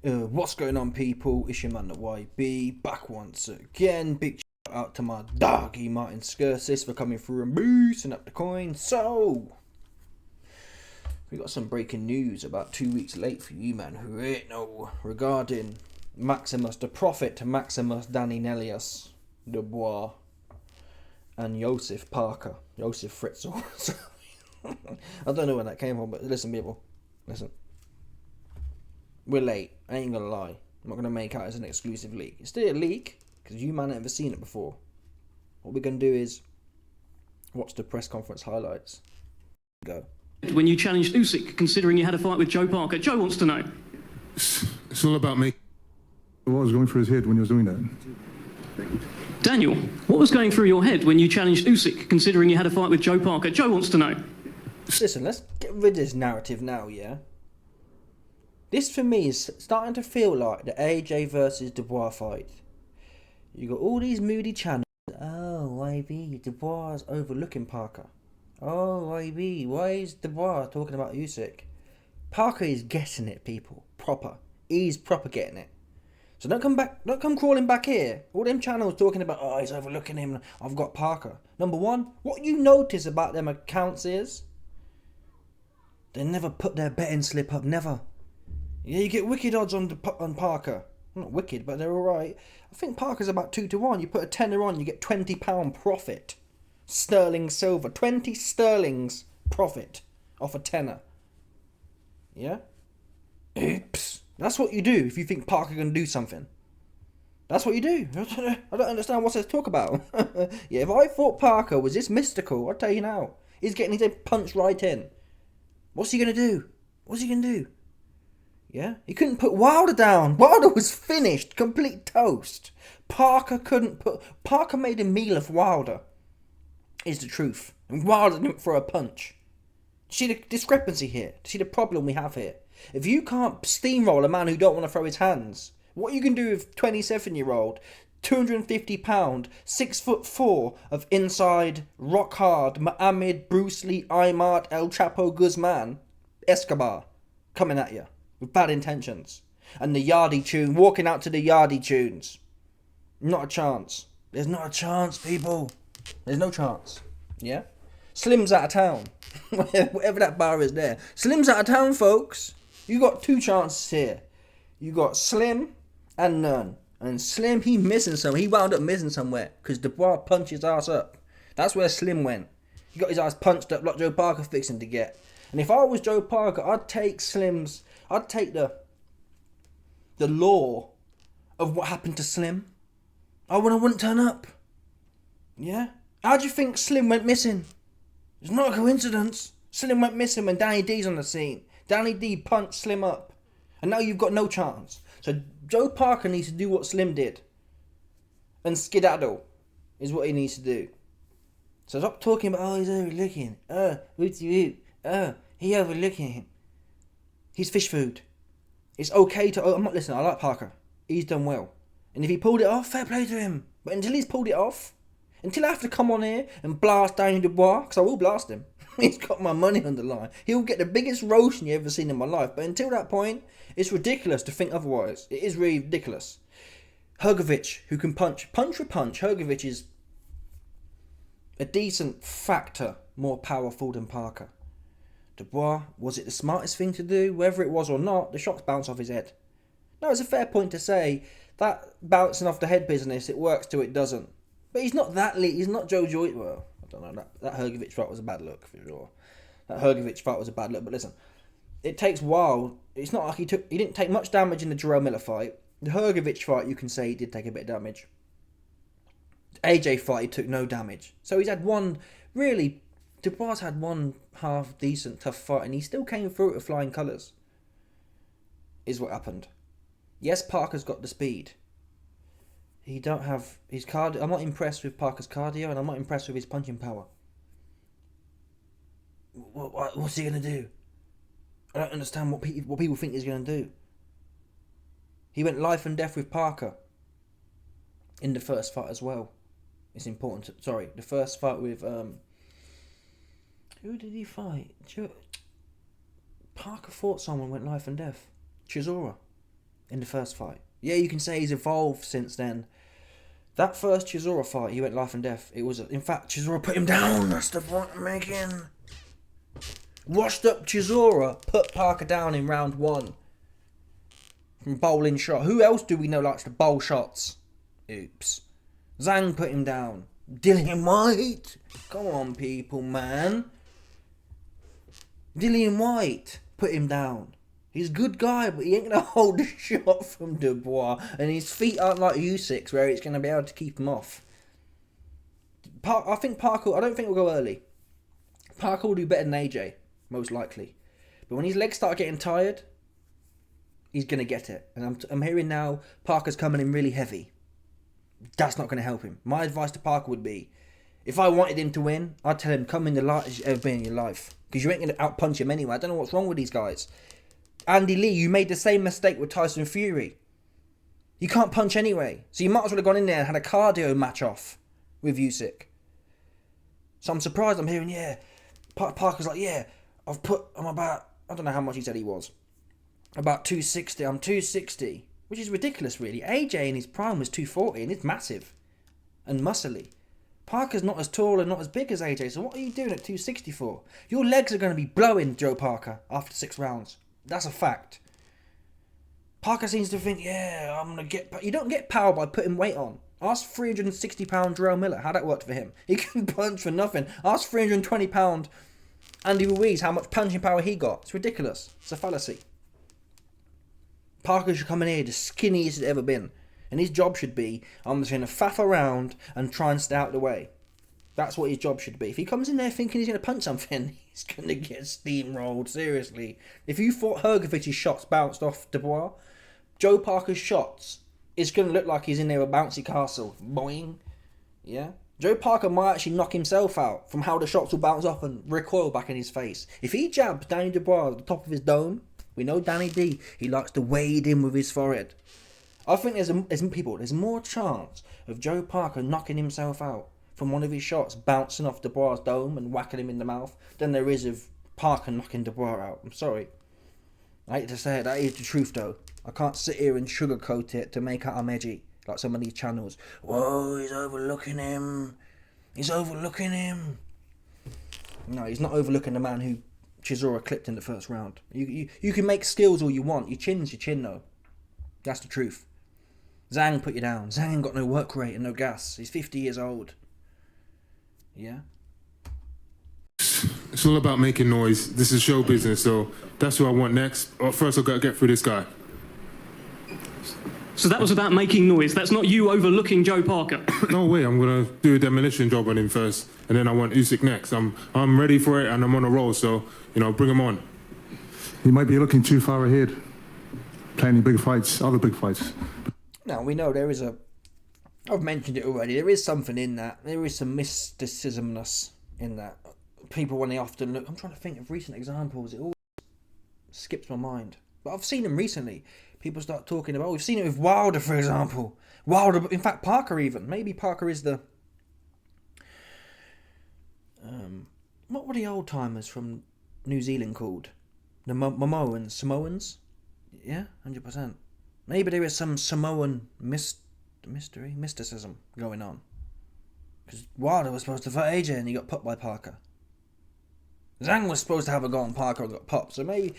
What's going on, people? It's your man the YB back once again. Big shout out to my doggy Martin Skirsis for coming through and boosting up the coin. So we got some breaking news about 2 weeks late for you, man. Who ain't no regarding Maximus the Prophet, Maximus Danny Nellius, Dubois, and Joseph Parker, Joseph Fritzl. I don't know where that came from, but listen, people, listen. We're late. I ain't gonna lie. I'm not gonna make out as an exclusive leak. It's still a leak because you man ain't ever seen it before. What we're gonna do is watch the press conference highlights. Go. When you challenged Usyk, considering you had a fight with Joe Parker, Joe wants to know. It's all about me. What was going through his head when he was doing that? Daniel, what was going through your head when you challenged Usyk, considering you had a fight with Joe Parker? Joe wants to know. Listen, let's get rid of this narrative now, yeah? This for me is starting to feel like the AJ versus Dubois fight. You got all these moody channels. Oh, YB, Dubois overlooking Parker. Oh, YB, why is Dubois talking about Usyk? Parker is getting it, people. Proper. He's proper getting it. So don't come crawling back here. All them channels talking about, oh, he's overlooking him. I've got Parker. Number one, what you notice about them accounts is they never put their betting slip up, never. Yeah, you get wicked odds on Parker. Not wicked, but they're alright. I think Parker's about 2-1. You put a tenner on, you get £20 profit. Sterling silver. 20 sterlings profit off a tenner. Yeah? Oops. That's what you do if you think Parker can do something. That's what you do. I don't understand what's there to talk about. Yeah, if I thought Parker was this mystical, I'll tell you now. He's getting his head punched right in. What's he going to do? What's he going to do? Yeah, he couldn't put Wilder down. Wilder was finished, complete toast. Parker made a meal of Wilder, is the truth. And Wilder didn't throw a punch. See the discrepancy here? See the problem we have here? If you can't steamroll a man who don't want to throw his hands, what you can do with 27-year-old, 250-pound, 6'4" of inside, rock hard, Muhammad, Bruce Lee, Aymar, El Chapo Guzman, Escobar, coming at you with bad intentions. And the Yardie tune, walking out to the Yardie tunes. Not a chance. There's not a chance, people. There's no chance. Yeah? Slim's out of town. Whatever that bar is there. Slim's out of town, folks. You got two chances here. You got Slim and none. And Slim, he missing somewhere. He wound up missing somewhere because Dubois punched his ass up. That's where Slim went. He got his ass punched up like Joe Parker fixing to get. And if I was Joe Parker, I'd take the law of what happened to Slim. I wouldn't turn up. Yeah? How do you think Slim went missing? It's not a coincidence. Slim went missing when Danny D's on the scene. Danny D punched Slim up. And now you've got no chance. So Joe Parker needs to do what Slim did. And skedaddle is what he needs to do. So stop talking about, oh, he's overlooking. He overlooking him. He's fish food. It's okay to... I'm not listening. I like Parker. He's done well. And if he pulled it off, fair play to him. But until he's pulled it off, until I have to come on here and blast Daniel Dubois, because I will blast him. He's got my money on the line. He'll get the biggest roasting you've ever seen in my life. But until that point, it's ridiculous to think otherwise. It is really ridiculous. Hrgovic, who can punch for punch. Hrgovic is a decent factor more powerful than Parker. Dubois, was it the smartest thing to do? Whether it was or not, the shots bounce off his head. No, it's a fair point to say that bouncing off the head business, it works till it doesn't. But he's not that he's not Joe Joyce. Well, I don't know. That Hrgovic fight was a bad look, for sure. That Hrgovic fight was a bad look. But listen, it takes a while. It's not like he didn't take much damage in the Jarrell Miller fight. The Hrgovic fight, you can say he did take a bit of damage. The AJ fight, he took no damage. So he's had one, really, Dubois had one half decent, tough fight, and he still came through it with flying colours. Is what happened. Yes, Parker's got the speed. He don't have his cardio. I'm not impressed with Parker's cardio, and I'm not impressed with his punching power. What's he going to do? I don't understand what people think he's going to do. He went life and death with Parker in the first fight as well. It's important. The first fight with... who did he fight? Parker fought someone, went life and death. Chisora. in the first fight. Yeah, you can say he's evolved since then. That first Chisora fight, he went life and death. It was, in fact, Chisora put him down. That's the point I'm making. Washed up Chisora put Parker down in round 1. From bowling shot. Who else do we know likes to bowl shots? Oops. Zhang put him down. Dillian White. Come on, people, man. Dillian White put him down. He's a good guy, but he ain't going to hold a shot from Dubois. And his feet aren't like Usyk's, where it's going to be able to keep him off. I think Parker, I don't think he'll go early. Parker will do better than AJ, most likely. But when his legs start getting tired, he's going to get it. And I'm hearing now Parker's coming in really heavy. That's not going to help him. My advice to Parker would be, if I wanted him to win, I'd tell him, come in the lightest you've ever been in your life. Because you ain't going to outpunch him anyway. I don't know what's wrong with these guys. Andy Lee, you made the same mistake with Tyson Fury. You can't punch anyway. So you might as well have gone in there and had a cardio match off with Usyk. So I'm surprised I'm hearing, yeah. Parker's like, yeah, I'm about, I don't know how much he said he was. About 260. I'm 260. Which is ridiculous, really. AJ in his prime was 240 and it's massive. And muscly. Parker's not as tall and not as big as AJ, so what are you doing at 260 for? Your legs are going to be blowing, Joe Parker, after 6 rounds. That's a fact. Parker seems to think, yeah, I'm going to get... You don't get power by putting weight on. Ask 360-pound Jarrell Miller how that worked for him. He can punch for nothing. Ask 320-pound Andy Ruiz how much punching power he got. It's ridiculous. It's a fallacy. Parker should come in here the skinniest he's ever been. And his job should be, I'm just going to faff around and try and stay out of the way. That's what his job should be. If he comes in there thinking he's going to punch something, he's going to get steamrolled, seriously. If you thought Hrgovic's shots bounced off Dubois, Joe Parker's shots, it's going to look like he's in there with a bouncy castle. Boing. Yeah? Joe Parker might actually knock himself out from how the shots will bounce off and recoil back in his face. If he jabs Danny Dubois at the top of his dome, we know Danny D, he likes to wade in with his forehead. I think there's more chance of Joe Parker knocking himself out from one of his shots bouncing off Dubois' dome and whacking him in the mouth than there is of Parker knocking Dubois out. I'm sorry. I hate to say it, that is the truth though. I can't sit here and sugarcoat it to make out I'm edgy, like some of these channels. Whoa, he's overlooking him. He's overlooking him. No, he's not overlooking the man who Chisora clipped in the first round. You can make skills all you want. Your chin's your chin though. That's the truth. Zhang put you down. Zhang ain't got no work rate and no gas. He's 50 years old. Yeah? It's all about making noise. This is show business, so that's who I want next. But first, I've got to get through this guy. So that was about making noise. That's not you overlooking Joe Parker. No way. I'm gonna do a demolition job on him first, and then I want Usyk next. I'm ready for it, and I'm on a roll. So bring him on. He might be looking too far ahead, planning big fights, other big fights. Now we know there is I've mentioned it already. There is something in that. There is some mysticismness in that. People, when they often look, I'm trying to think of recent examples. It always skips my mind, but I've seen them recently. People start talking about, we've seen it with Wilder, for example. Wilder, in fact, Parker even. Maybe Parker is the... what were the old-timers from New Zealand called? The Samoans? Yeah, 100%. Maybe there is some Samoan mysticism going on. Because Wilder was supposed to fight AJ and he got popped by Parker. Zhang was supposed to have a go on Parker and got popped. So maybe,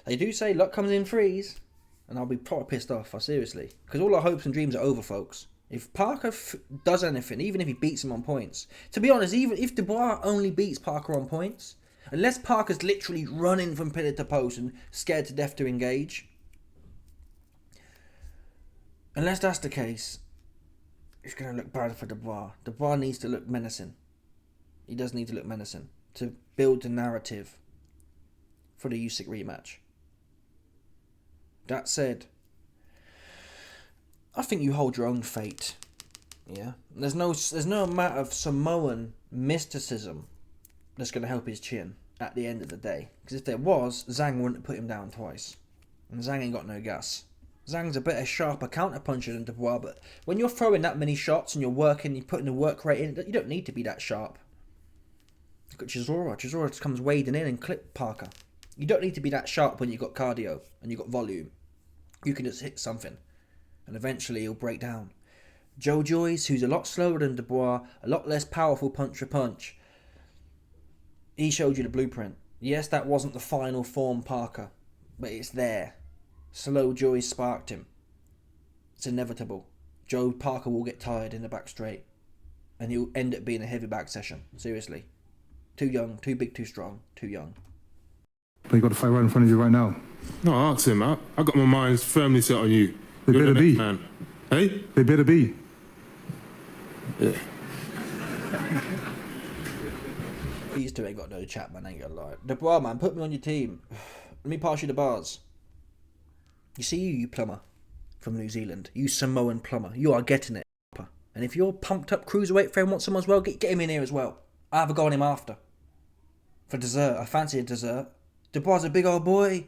they do say luck comes in threes. And I'll be proper pissed off, seriously. Because all our hopes and dreams are over, folks. If Parker does anything, even if he beats him on points... To be honest, even if Dubois only beats Parker on points... Unless Parker's literally running from pillar to post and scared to death to engage... Unless that's the case... It's going to look bad for Dubois. Dubois needs to look menacing. He does need to look menacing. To build the narrative for the Usyk rematch. That said, I think you hold your own fate. Yeah, there's no amount of Samoan mysticism that's going to help his chin at the end of the day. Because if there was, Zhang wouldn't have put him down twice, and Zhang ain't got no gas. Zhang's a better, sharper counter puncher than Dubois, but when you're throwing that many shots and you're working, you're putting the work rate in, you don't need to be that sharp. Look at Chisora. Chisora just comes wading in and clip Parker. You don't need to be that sharp when you've got cardio and you've got volume. You can just hit something, and eventually he'll break down. Joe Joyce, who's a lot slower than Dubois, a lot less powerful punch for punch, he showed you the blueprint. Yes, that wasn't the final form, Parker, but it's there. Slow Joyce sparked him. It's inevitable. Joe Parker will get tired in the back straight, and he'll end up being a heavy back session. Seriously. Too young, too big, too strong, too young. But you got the fight right in front of you right now. No, ask him. I got my mind firmly set on you. They You're better the be. next man. Hey? They better be. Yeah. These two ain't got no chat, man, ain't gonna lie. Dubois, man, put me on your team. Let me pass you the bars. You see you plumber from New Zealand. You Samoan plumber. You are getting it. And if your pumped up cruiserweight friend wants some as well, get him in here as well. I have a go on him after. For dessert. I fancy a dessert. Dubois a big old boy.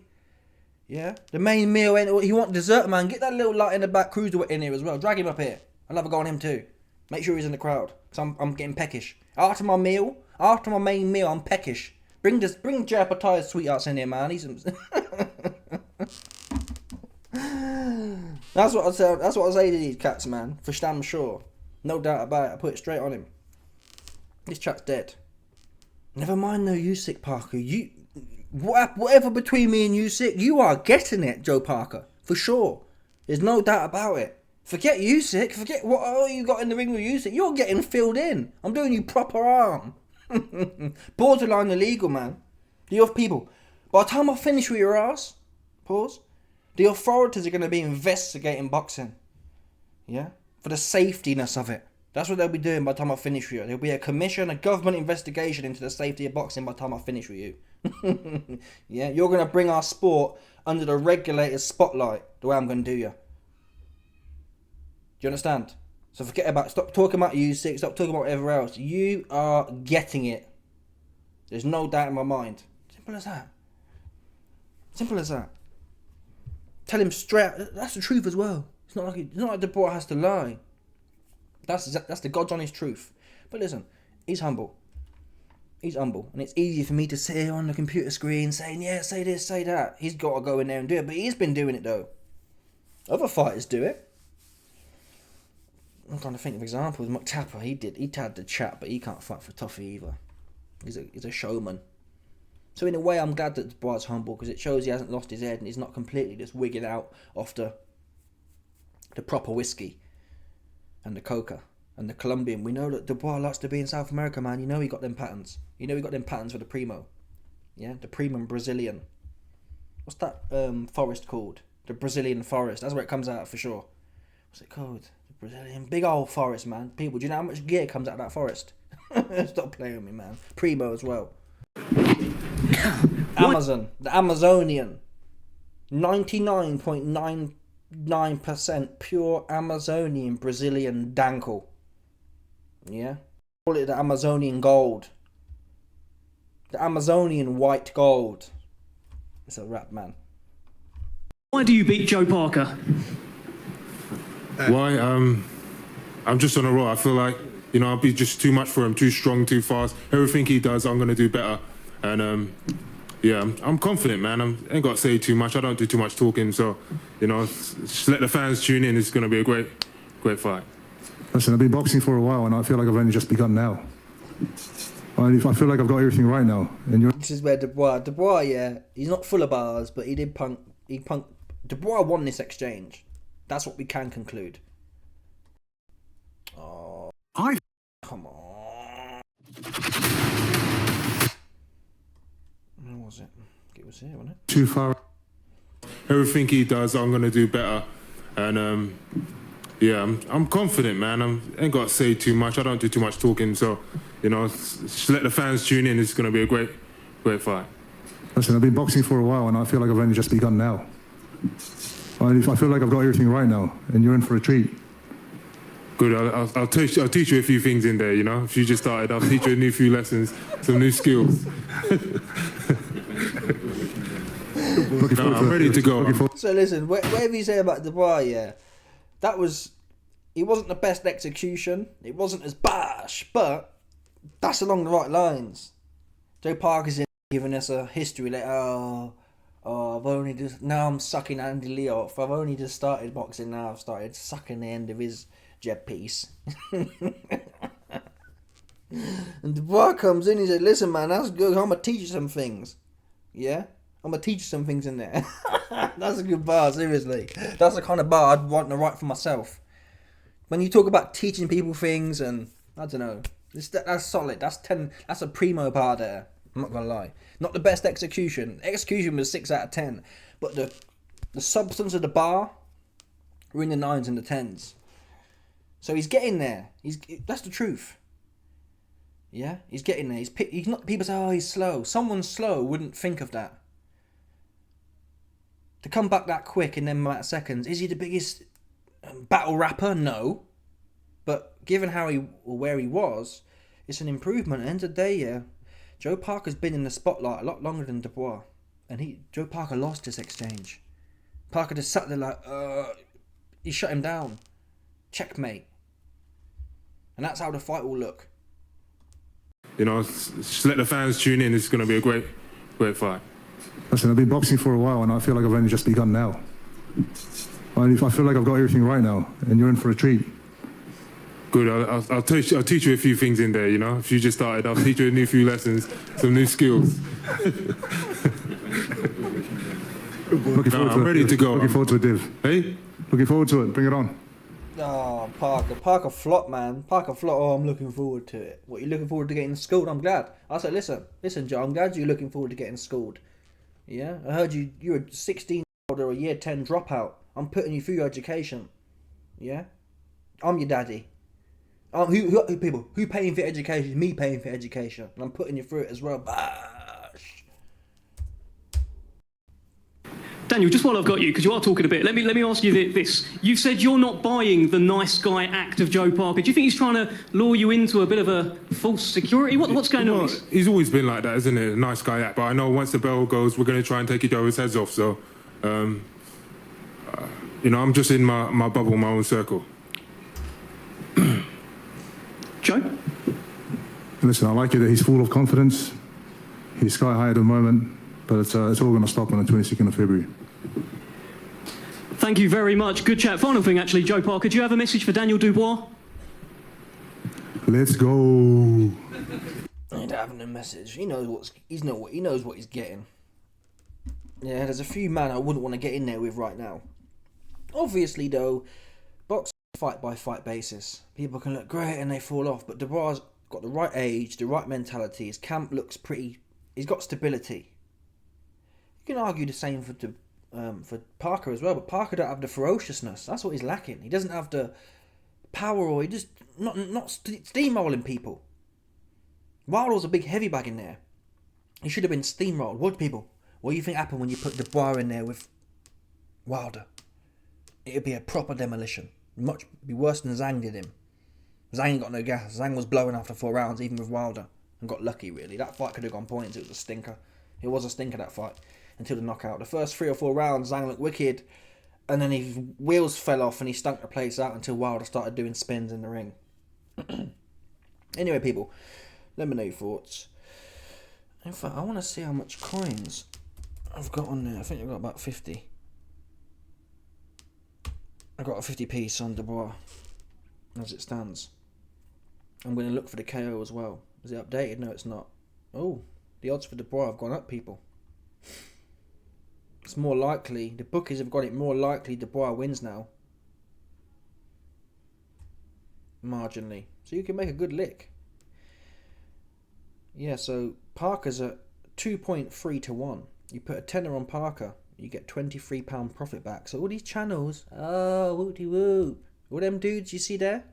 Yeah? The main meal ain't... You want dessert, man? Get that little light in the back cruiserweight in here as well. Drag him up here. I'll have a go on him too. Make sure he's in the crowd. Because I'm getting peckish. After my meal, after my main meal, I'm peckish. Bring Jeopardized sweethearts in here, man. He's some... That's what I say to these cats, man. For damn sure. No doubt about it. I put it straight on him. This chat's dead. Never mind, no Usyk, Parker. Whatever between me and Usyk, you are getting it, Joe Parker, for sure. There's no doubt about it. Forget Usyk. Forget what all you got in the ring with Usyk. You're getting filled in. I'm doing you proper arm. Borderline illegal, man. The people. By the time I finish with your ass, pause. The authorities are going to be investigating boxing. Yeah? For the safetyness of it. That's what they'll be doing by the time I finish with you. There'll be a government investigation into the safety of boxing by the time I finish with you. Yeah? You're going to bring our sport under the regulated spotlight the way I'm going to do you. Do you understand? So stop talking about Usyk, stop talking about whatever else. You are getting it. There's no doubt in my mind. Simple as that. Simple as that. Tell him straight out. That's the truth as well. It's not like Dubois has to lie. That's the God's honest truth. But listen, he's humble. He's humble. And it's easy for me to sit here on the computer screen saying, yeah, say this, say that. He's got to go in there and do it. But he's been doing it though. Other fighters do it. I'm trying to think of examples. McTapper, he had the chat, but he can't fight for Toffee either. He's a showman. So in a way, I'm glad that Dubois is humble because it shows he hasn't lost his head and he's not completely just wigging out off the proper whiskey and the coca and the Colombian. We know that Dubois likes to be in South America, man. You know he got them patterns. You know he got them patterns for the Primo. Yeah, the Primo Brazilian. What's that forest called? The Brazilian forest. That's where it comes out for sure. What's it called? The Brazilian big old forest, man. People, do you know how much gear comes out of that forest? Stop playing with me, man. Primo as well. Amazon, the Amazonian, 99.99% pure Amazonian Brazilian dangle. Yeah, call it the Amazonian gold, the Amazonian white gold. It's a rap, man. Why do you beat Joe Parker? Why? I'm just on a roll. I feel like, I'll be just too much for him, too strong, too fast. Everything he does, I'm going to do better. And, I'm confident, man. I ain't got to say too much. I don't do too much talking. So, just let the fans tune in. It's going to be a great fight. Listen, I've been boxing for a while, and I feel like I've only just begun now. I feel like I've got everything right now. And this is where Dubois, yeah, he's not full of bars, but he punked. Dubois won this exchange. That's what we can conclude. Oh, come on. Where was it? It was here, wasn't it? too far. Everything he does, I'm going to do better. And, I'm confident, man. I ain't got to say too much. I don't do too much talking. So, just let the fans tune in. It's going to be a great fight. Listen, I've been boxing for a while, and I feel like I've only just begun now. I feel like I've got everything right now, and you're in for a treat. Good. I'll teach you a few things in there. If you just started, I'll teach you a few lessons, some new skills. I'm ready to go. So listen, whatever you say about Dubois, yeah, it wasn't the best execution. It wasn't as bash, but that's along the right lines. Joe Parker's in giving us a history like, oh, now I'm sucking Andy Lee off. I've only just started boxing now. I've started sucking the end of his jeb piece. And Dubois comes in, he said, listen man, that's good, I'm going to teach you some things. Yeah? I'm going to teach you some things in there. That's a good bar, seriously. That's the kind of bar I'd want to write for myself. When you talk about teaching people things and, I don't know, that's solid. That's a primo bar there. I'm not going to lie. Not the best execution. Execution was 6 out of 10. But the substance of the bar were in the 9s and the 10s. So he's getting there. That's the truth. Yeah, he's getting there. He's not. People say, "Oh, he's slow." Someone slow wouldn't think of that. To come back that quick in them amount of seconds, is he the biggest battle rapper? No, but given where he was, it's an improvement. At the end of the day, yeah, Joe Parker's been in the spotlight a lot longer than Dubois, and Joe Parker lost this exchange. Parker just sat there like, he shut him down, checkmate, and that's how the fight will look. You know, just let the fans tune in. It's going to be a great fight. Listen, I've been boxing for a while, and I feel like I've only just begun now. I feel like I've got everything right now, and you're in for a treat. Good. I'll teach you a few things in there. You know, if you just started, I'll teach you a few lessons, some new skills. I'm ready to go. Looking forward to it, Div. Hey? Looking forward to it. Bring it on. Oh, Parker flop, man. Parker flop. Oh, I'm looking forward to it. What, you looking forward to getting schooled? I'm glad. I said, listen, Joe, I'm glad you're looking forward to getting schooled. Yeah? I heard you're a 16-year-old or a year 10 dropout. I'm putting you through your education. Yeah? I'm your daddy. Who paying for education? Me paying for education. And I'm putting you through it as well. Bash. Daniel, just while I've got you, because you are talking a bit, let me ask you this. You've said you're not buying the nice guy act of Joe Parker. Do you think he's trying to lure you into a bit of a false security? What's going on? He's always been like that, isn't it? A nice guy act. But I know once the bell goes, we're going to try and take each other's heads off. So, you know, I'm just in my bubble, my own circle. Joe? Listen, I like it that he's full of confidence. He's sky high at the moment, but it's all going to stop on the 22nd of February. Thank you very much. Good chat. Final thing, actually, Joe Parker, do you have a message for Daniel Dubois? Let's go. I ain't having a message. He knows what he's getting. Yeah, there's a few men I wouldn't want to get in there with right now. Obviously, though, boxing fight by fight basis. People can look great and they fall off, but Dubois got the right age, the right mentality. His camp looks pretty. He's got stability. You can argue the same for Parker as well, but Parker don't have the ferociousness. That's what he's lacking. He doesn't have the power, or he just not steamrolling people. Wilder's a big heavy bag in there. He should have been steamrolled. What do you think happened when you put Dubois in there with Wilder? It'd be a proper demolition. Be worse than Zhang did him. Zhang ain't got no gas. Zhang was blowing after 4 rounds, even with Wilder, and got lucky really. That fight could have gone points. It was a stinker. It was a stinker, that fight, until the knockout. The first 3 or 4 rounds, Zhang looked wicked, and then his wheels fell off and he stunk the place out until Wilder started doing spins in the ring. Anyway, people, let me know your thoughts. In fact, I want to see how much coins I've got on there. I think I've got about 50. I've got a 50 piece on Dubois as it stands. I'm going to look for the KO as well. Is it updated? No, it's not. Oh, the odds for Dubois have gone up, people. It's more likely. The bookies have got it more likely Dubois wins now. Marginally. So you can make a good lick. Yeah, so Parker's at 2.3 to 1. You put a tenner on Parker, you get £23 profit back. So all these channels, oh, whoop-de-whoop. All them dudes you see there,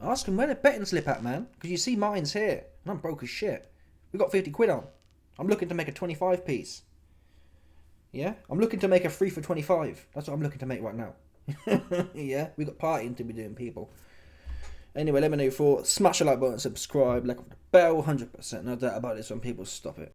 ask them where the betting slip at, man. Because you see mine's here, and I'm broke as shit. We got 50 quid on. I'm looking to make a 25 piece. Yeah? I'm looking to make a 3 for 25. That's what I'm looking to make right now. Yeah? We got partying to be doing, people. Anyway, let me know your thoughts. Smash the like button, subscribe, like the bell, 100%. No doubt about this when people stop it.